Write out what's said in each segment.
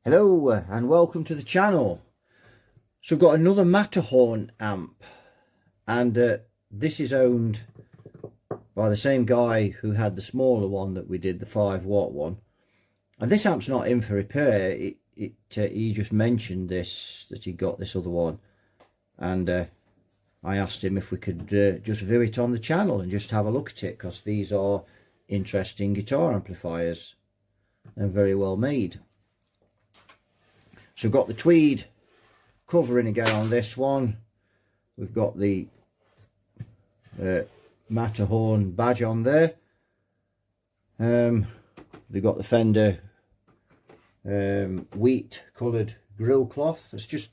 Hello and welcome to the channel. So I've got another Matterhorn amp, and this is owned by the same guy who had the smaller one that we did, the 5 watt one. And this amp's not in for repair. He just mentioned this, that he got this other one, and I asked him if we could just view it on the channel and just have a look at it, because these are interesting guitar amplifiers and very well made. So we've got the Tweed covering again on this one. We've got the Matterhorn badge on there. They've got the Fender wheat coloured grill cloth. Let's just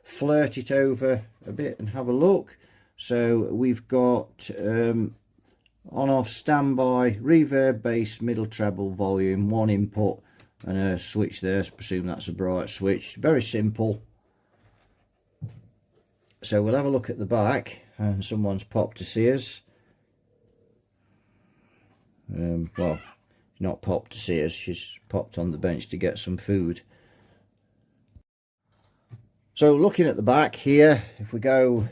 flirt it over a bit and have a look. So we've got on-off standby, reverb, bass, middle treble, volume, one input, and a switch there. I presume that's a bright switch. Very simple. So we'll have a look at the back, and someone's popped to see us. Well, not popped to see us, she's popped on the bench to get some food. So looking at the back here, if we go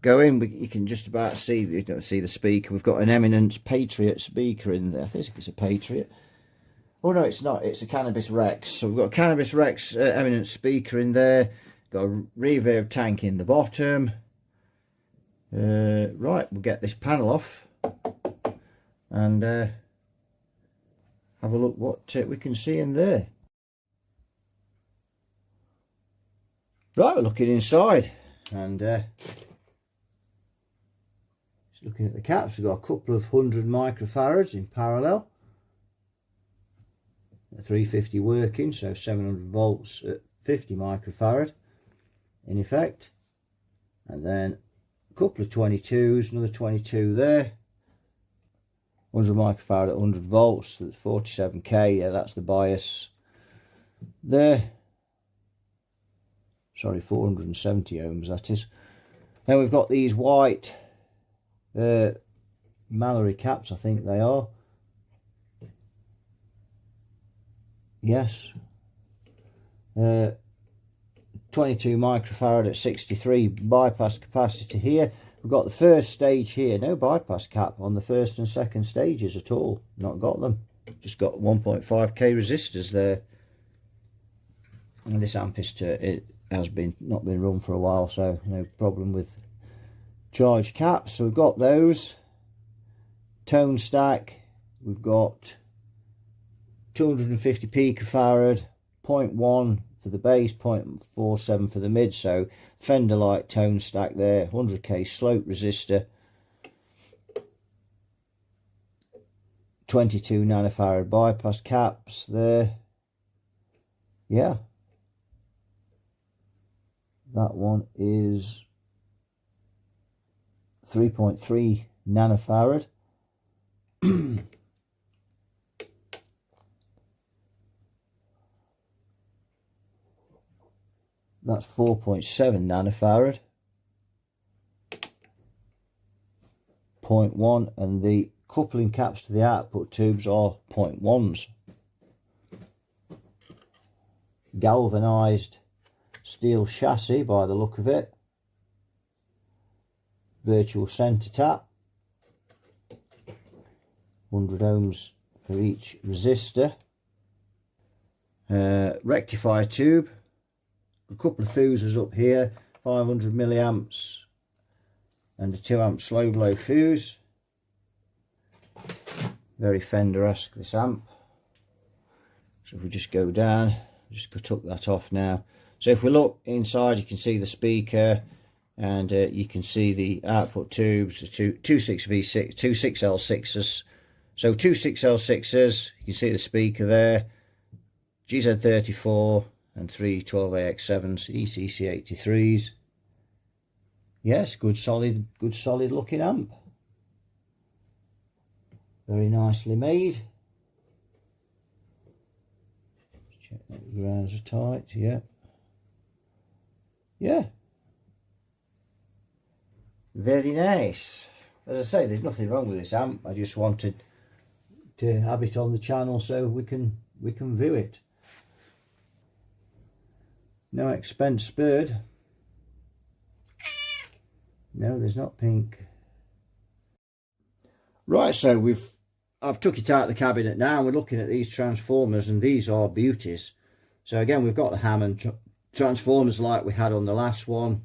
in, you can just about see the speaker. We've got an Eminence Patriot speaker in there. I think it's a Patriot. Oh no, it's not, it's a Cannabis Rex. So we've got a Cannabis Rex Eminence speaker in there, got a reverb tank in the bottom. Right, we'll get this panel off and have a look what we can see in there. Right, we're looking inside, and just looking at the caps, we've got a couple of 100 microfarads in parallel. 350 working, so 700 volts at 50 microfarad in effect, and then a couple of 22s, another 22 there, 100 microfarad at 100 volts, so that's 47k. Yeah, that's the bias there. Sorry, 470 ohms that is. Then we've got these white Mallory caps, I think they are. Yes, 22 microfarad at 63 bypass capacity here. We've got the first stage here, no bypass cap on the first and second stages at all, not got them, just got 1.5k resistors there. And this amp is it has not been run for a while, so no problem with charge caps. So we've got those, tone stack, we've got 250 picofarad, 0.1 for the bass, 0.47 for the mid, so Fender like tone stack there, 100k slope resistor, 22 nanofarad bypass caps there. Yeah, that one is 3.3 nanofarad. That's 4.7 nanofarad, 0.1, and the coupling caps to the output tubes are 0.1s. Galvanized steel chassis by the look of it. Virtual center tap. 100 ohms for each resistor. Rectifier tube. A couple of fuses up here, 500 milliamps and a 2 amp slow blow fuse. Very Fender-esque, this amp. So if we just go down, just took that off now. So if we look inside, you can see the speaker, and you can see the output tubes, the two 6V6, two 6L6s. So two 6L6s, you can see the speaker there, GZ34 and 3 12AX7s, ECC83s. Yes, good solid looking amp. Very nicely made. Check that the grounds are tight. Yeah. Yeah. Very nice. As I say, there's nothing wrong with this amp. I just wanted to have it on the channel so we can view it. No expense spared. No, there's not pink. Right, so I've took it out of the cabinet now, and we're looking at these transformers, and these are beauties. So again, we've got the Hammond transformers like we had on the last one.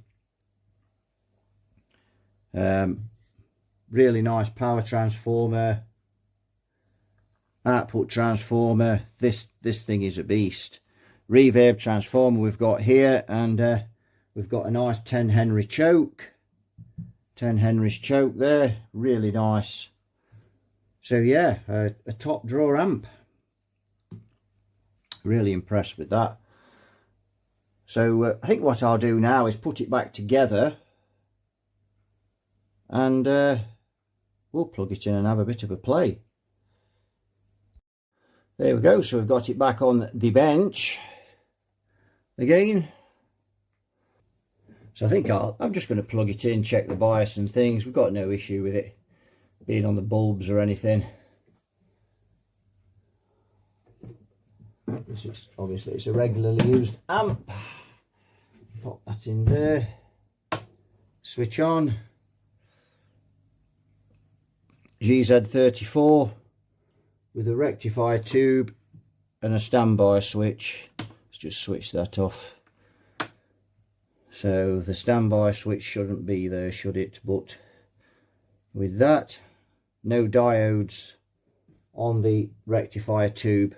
Really nice power transformer, output transformer. This thing is a beast. Reverb transformer we've got here, and we've got a nice 10 Henry choke. 10 Henry's choke there, really nice. So yeah, a top drawer amp. Really impressed with that. So I think what I'll do now is put it back together, and we'll plug it in and have a bit of a play. There we go. So we've got it back on the bench again. So I think I'm just going to plug it in, check the bias and things. We've got no issue with it being on the bulbs or anything. This is obviously, it's a regularly used amp. Pop that in there. Switch on. GZ34 with a rectifier tube and a standby switch. Let's just switch that off. So the standby switch shouldn't be there, should it? But with that, no diodes on the rectifier tube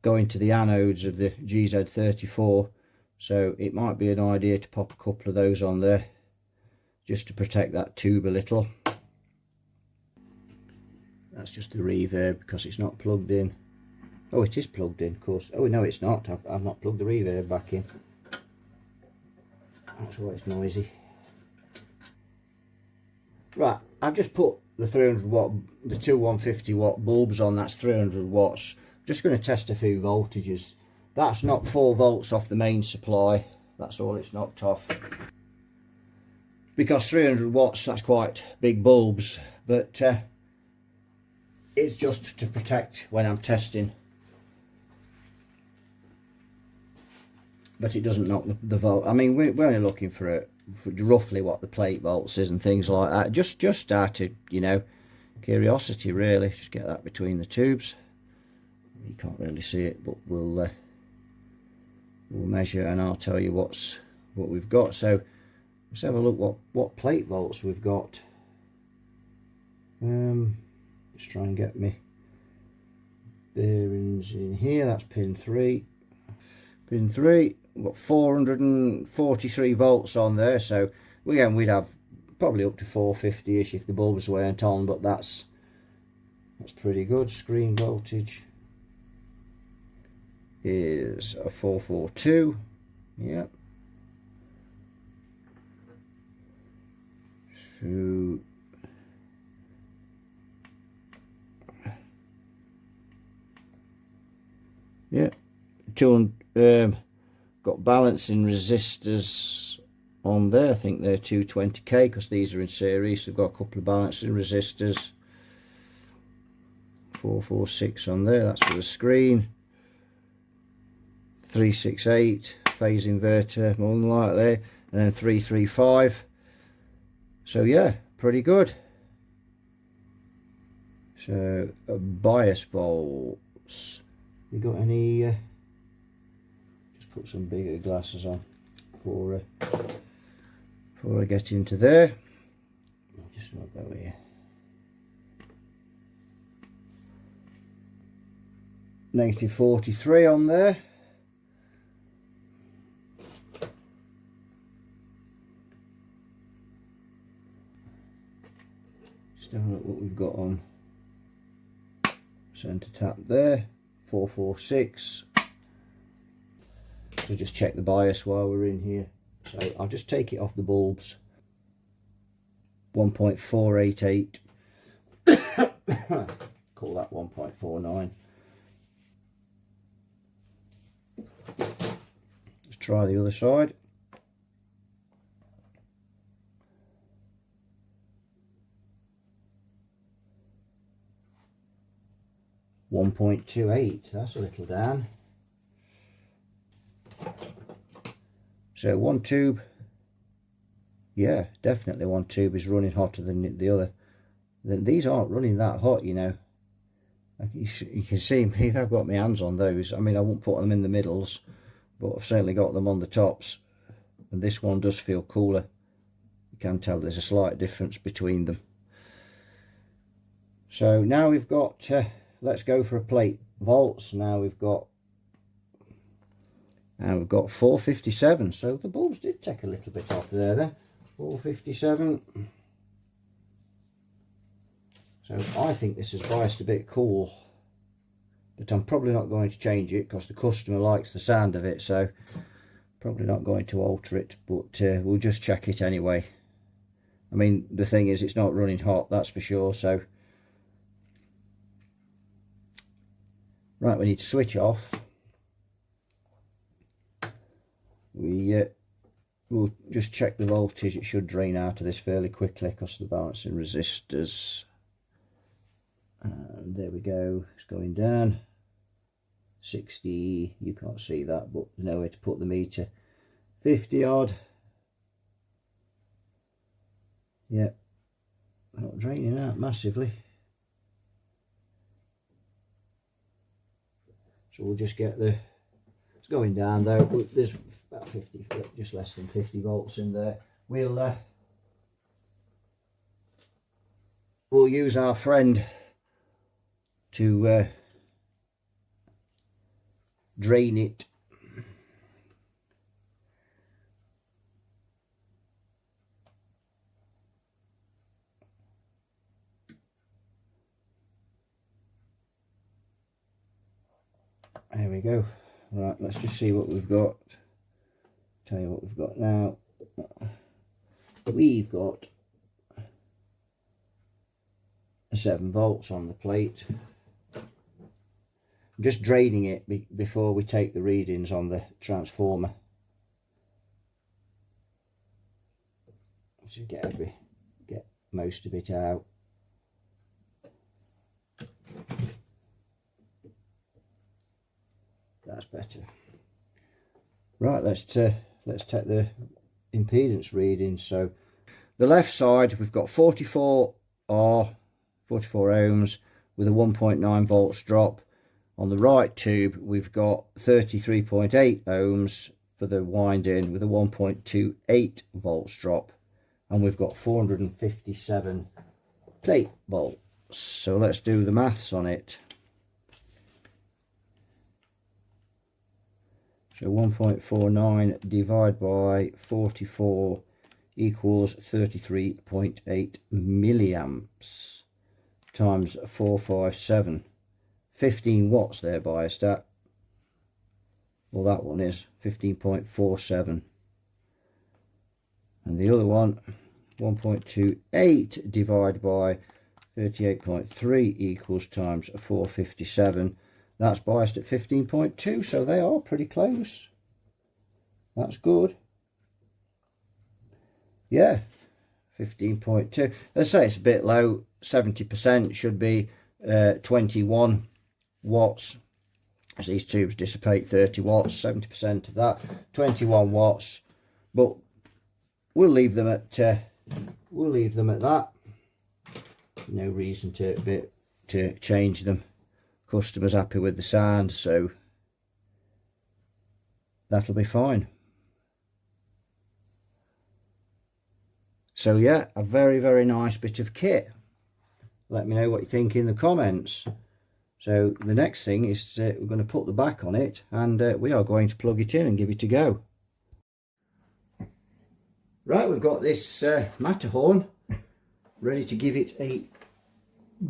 going to the anodes of the GZ34, so it might be an idea to pop a couple of those on there just to protect that tube a little. That's just the reverb because it's not plugged in. Oh, it is plugged in, of course. Oh no, it's not. I've not plugged the reverb back in. That's why it's noisy. Right, I've just put the 300 watt, the two 150 watt bulbs on. That's 300 watts. Just going to test a few voltages. That's knocked 4 volts off the main supply. That's all it's knocked off. Because 300 watts, that's quite big bulbs. But it's just to protect when I'm testing. But it doesn't knock the volt. I mean, we're only looking for roughly what the plate volts is and things like that. Just out of, you know, curiosity really. Just get that between the tubes. You can't really see it, but we'll measure and I'll tell you what we've got. So let's have a look what plate volts we've got. Let's try and get me bearings in here. That's pin 3. Pin 3. We've got 443 volts on there. So again, we'd have probably up to 450-ish if the bulbs weren't on, but that's pretty good. Screen voltage is a 442. Yep. So yeah, got balancing resistors on there. I think they're 220k because these are in series. They've got a couple of balancing resistors. 446 on there. That's for the screen. 368 phase inverter, more than likely, and then 335. So yeah, pretty good. So bias volts. You got any? Just put some bigger glasses on before I get into there. I'll just not go here. -43 on there. Have a look what we've got on centre tap there. 446. So just check the bias while we're in here. So I'll just take it off the bulbs. 1.488. Call that 1.49. Let's try the other side. 1.28, that's a little down. So one tube, yeah, definitely one tube is running hotter than the other. These aren't running that hot, you know. You can see me, I've got my hands on those. I mean, I won't put them in the middles, but I've certainly got them on the tops. And this one does feel cooler. You can tell there's a slight difference between them. So now we've got, let's go for a plate volts. Now we've got 457. So the bulbs did take a little bit off there then. 457. So I think this is biased a bit cool, but I'm probably not going to change it because the customer likes the sound of it, so probably not going to alter it, but we'll just check it anyway. I mean, the thing is, it's not running hot, that's for sure. So right, we need to switch off. We'll just check the voltage. It should drain out of this fairly quickly because of the balancing resistors. And there we go, it's going down 60. You can't see that, but there's nowhere to put the meter. 50 odd. Yeah, not draining out massively. So we'll just get the, it's going down though, but there's about 50, just less than 50 volts in there. We'll use our friend to drain it. There we go. Right, let's just see what we've got. Tell you what we've got now. We've got 7 volts on the plate. I'm just draining it before we take the readings on the transformer. To get most of it out. That's better. Right, let's take the impedance reading. So the left side, we've got 44 ohms with a 1.9 volts drop. On the right tube, we've got 33.8 ohms for the wind-in with a 1.28 volts drop, and we've got 457 plate volts. So let's do the maths on it. So 1.49 divided by 44 equals 33.8 milliamps times 457. 15 watts there biased at. Well, that one is 15.47. And the other one, 1.28 divided by 38.3 equals times 457. That's biased at 15.2, so they are pretty close. That's good. Yeah, 15.2. Let's say it's a bit low. 70% should be 21 watts. As these tubes dissipate 30 watts, 70% of that, 21 watts. But we'll leave them at that. No reason to change them. Customer's happy with the sound, so that'll be fine. So yeah, a very, very nice bit of kit. Let me know what you think in the comments. So the next thing is we're going to put the back on it, and we are going to plug it in and give it a go. Right, we've got this Matterhorn ready to give it a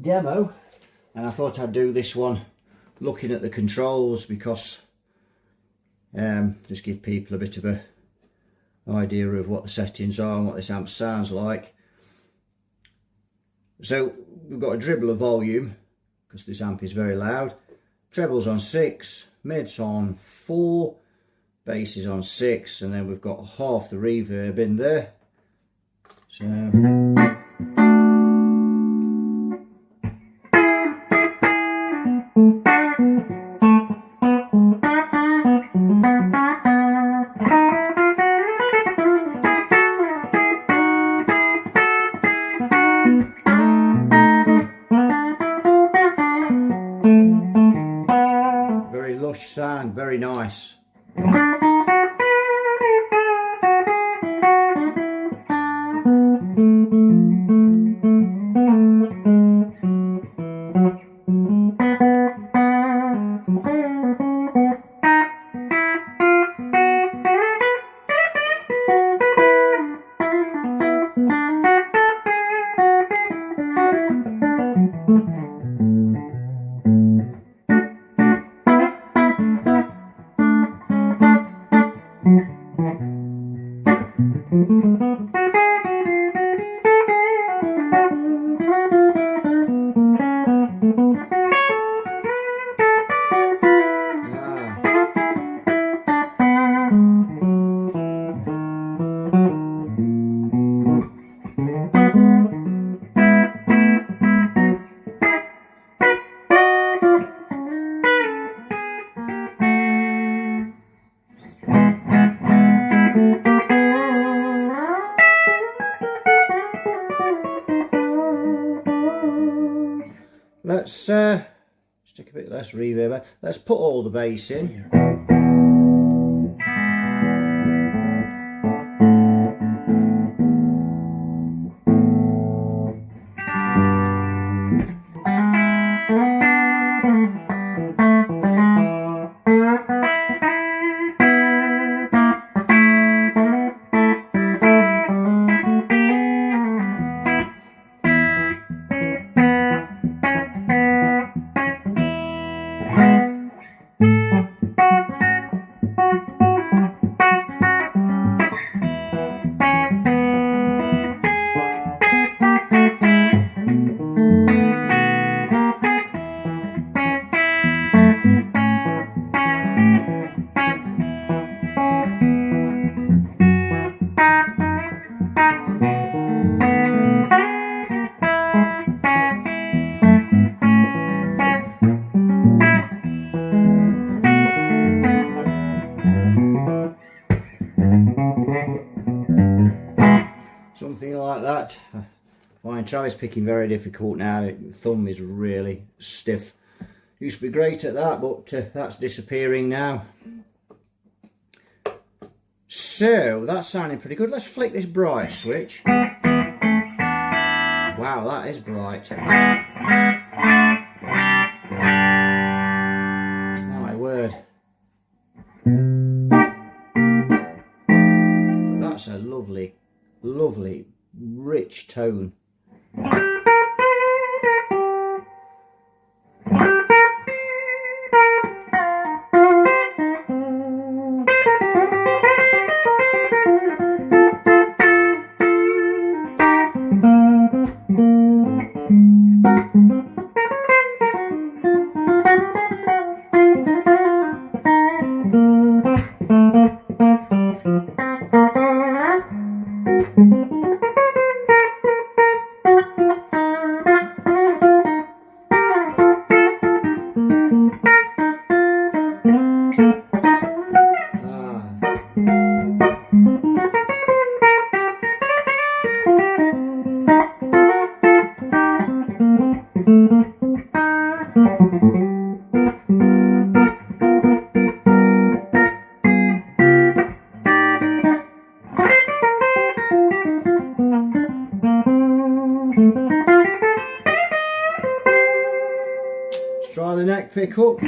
demo. And I thought I'd do this one looking at the controls, because just give people a bit of a idea of what the settings are and what this amp sounds like. So we've got a dribble of volume because this amp is very loud. Trebles on 6, mids on 4, bass is on 6, and then we've got half the reverb in there. So lush sound, very nice. Let's stick a bit less reverb. Let's put all the bass in. Something like that. I find Travis picking very difficult now. The thumb is really stiff. Used to be great at that, but that's disappearing now. So that's sounding pretty good. Let's flick this bright switch. Wow, that is bright. My word. That's a lovely, lovely, rich tone. Let's try the neck pickup.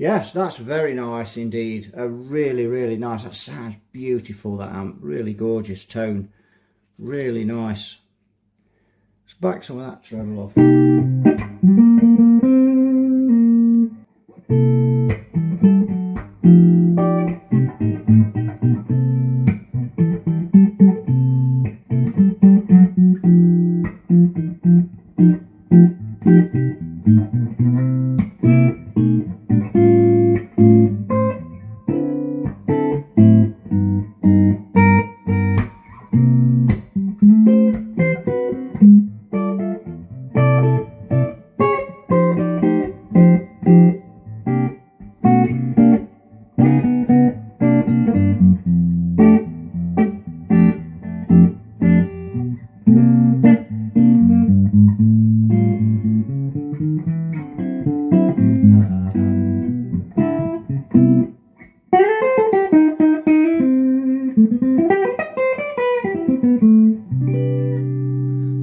Yes, that's very nice indeed. A really nice. That sounds beautiful, that amp. Really gorgeous tone. Really nice. Let's back some of that treble off.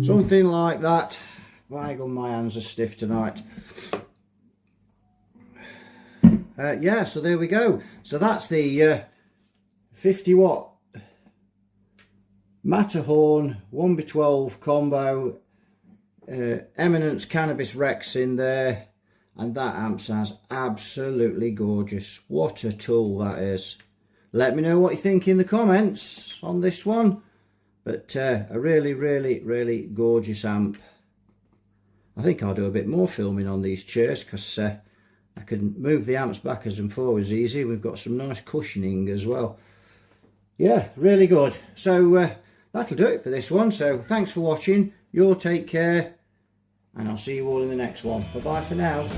Something like that. My God, my hands are stiff tonight. Yeah, so there we go. So that's the 50 watt Matterhorn 1x12 combo. Eminence Cannabis Rex in there. And that amp sounds absolutely gorgeous. What a tool that is. Let me know what you think in the comments on this one. But a really gorgeous amp. I think I'll do a bit more filming on these chairs because I can move the amps backwards and forwards easy. We've got some nice cushioning as well. Yeah, really good. So that'll do it for this one. So thanks for watching. You all take care. And I'll see you all in the next one. Bye bye for now.